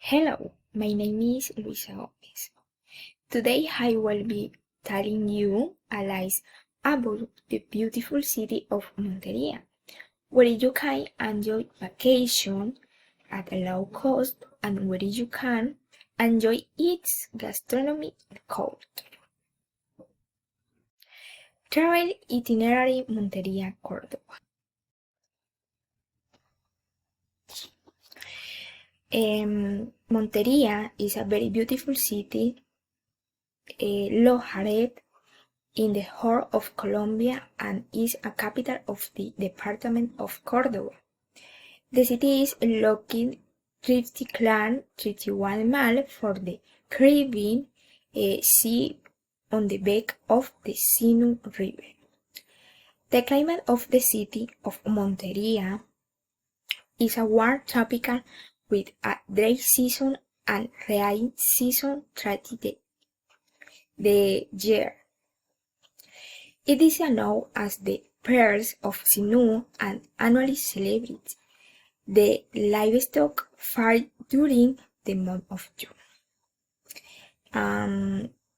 Hello, my name is Luisa Gomez. Today I will be telling you a lies about the beautiful city of Monteria, where you can enjoy vacation at a low cost and where you can enjoy its gastronomy and culture. Travel itinerary Monteria, Córdoba. Monteria is a very beautiful city located in the heart of Colombia and is a capital of the department of Córdoba. The city is located 31 miles from the Caribbean Sea on the bank of the Sinu River. The climate of the city of Monteria is a warm tropical with a dry season and rainy season throughout the year. It is known as the Pearls of Sinu and annually celebrates the livestock fair during the month of June.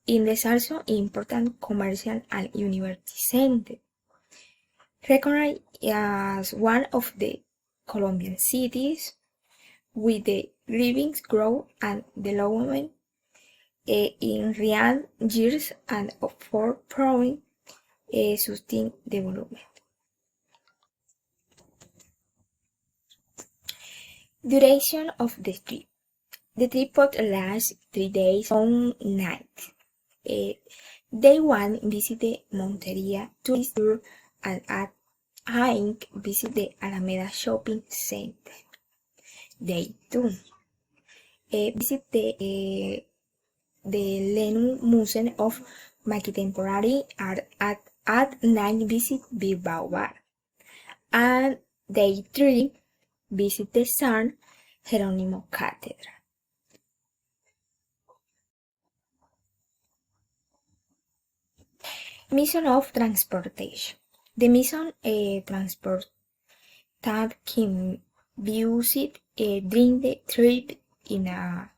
It is also an important commercial and university center, recognized as one of the Colombian cities with the living growth and development in recent years and for promoting sustained development. Duration of the trip. The trip would last 3 days, 1 night. Day 1, visit the Monteria tourist tour and at 8 visit the Alameda Shopping Center. Day 2, visit the Lenu Museum of Contemporary Art at 9 visit Bilbao Bar. And day 3, visit the San Jerónimo Cathedral. Mission of transportation. The mission transport that can be used during the trip in a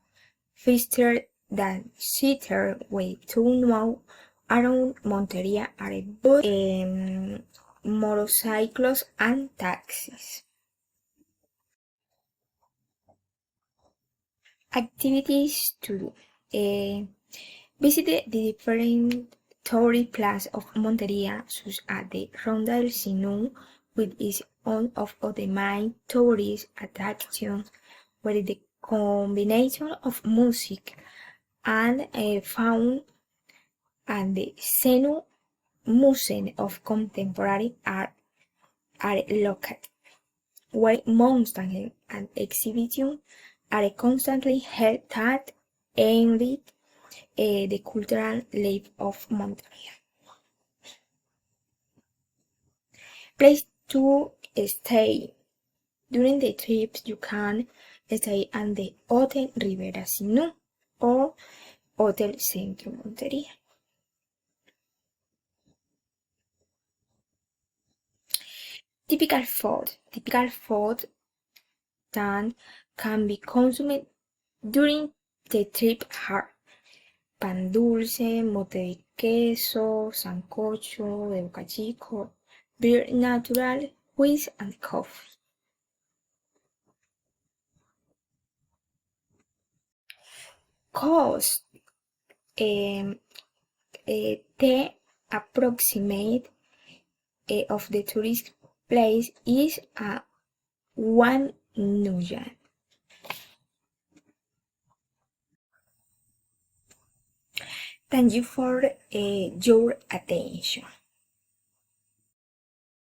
faster than sitter way to know around Monteria are both motorcycles and taxis. Activities to do. Visit the different tourist places of Monteria, such as the Ronda del Sinu, which is one of the main tourist attractions, where the combination of music and fauna and the Senu Museum of Contemporary Art are located, where monuments and exhibitions are constantly held that enrich the cultural life of Monteria. Place to stay. During the trip, you can stay at the Hotel Rivera Sinu or Hotel Centro Monteria. Typical food that can be consumed during the trip are pan dulce, mote de queso, sancocho de boca chico, beer natural, whiskey and coffee. Cost. The approximate of the tourist place is 1 nuyan. Thank you for your attention.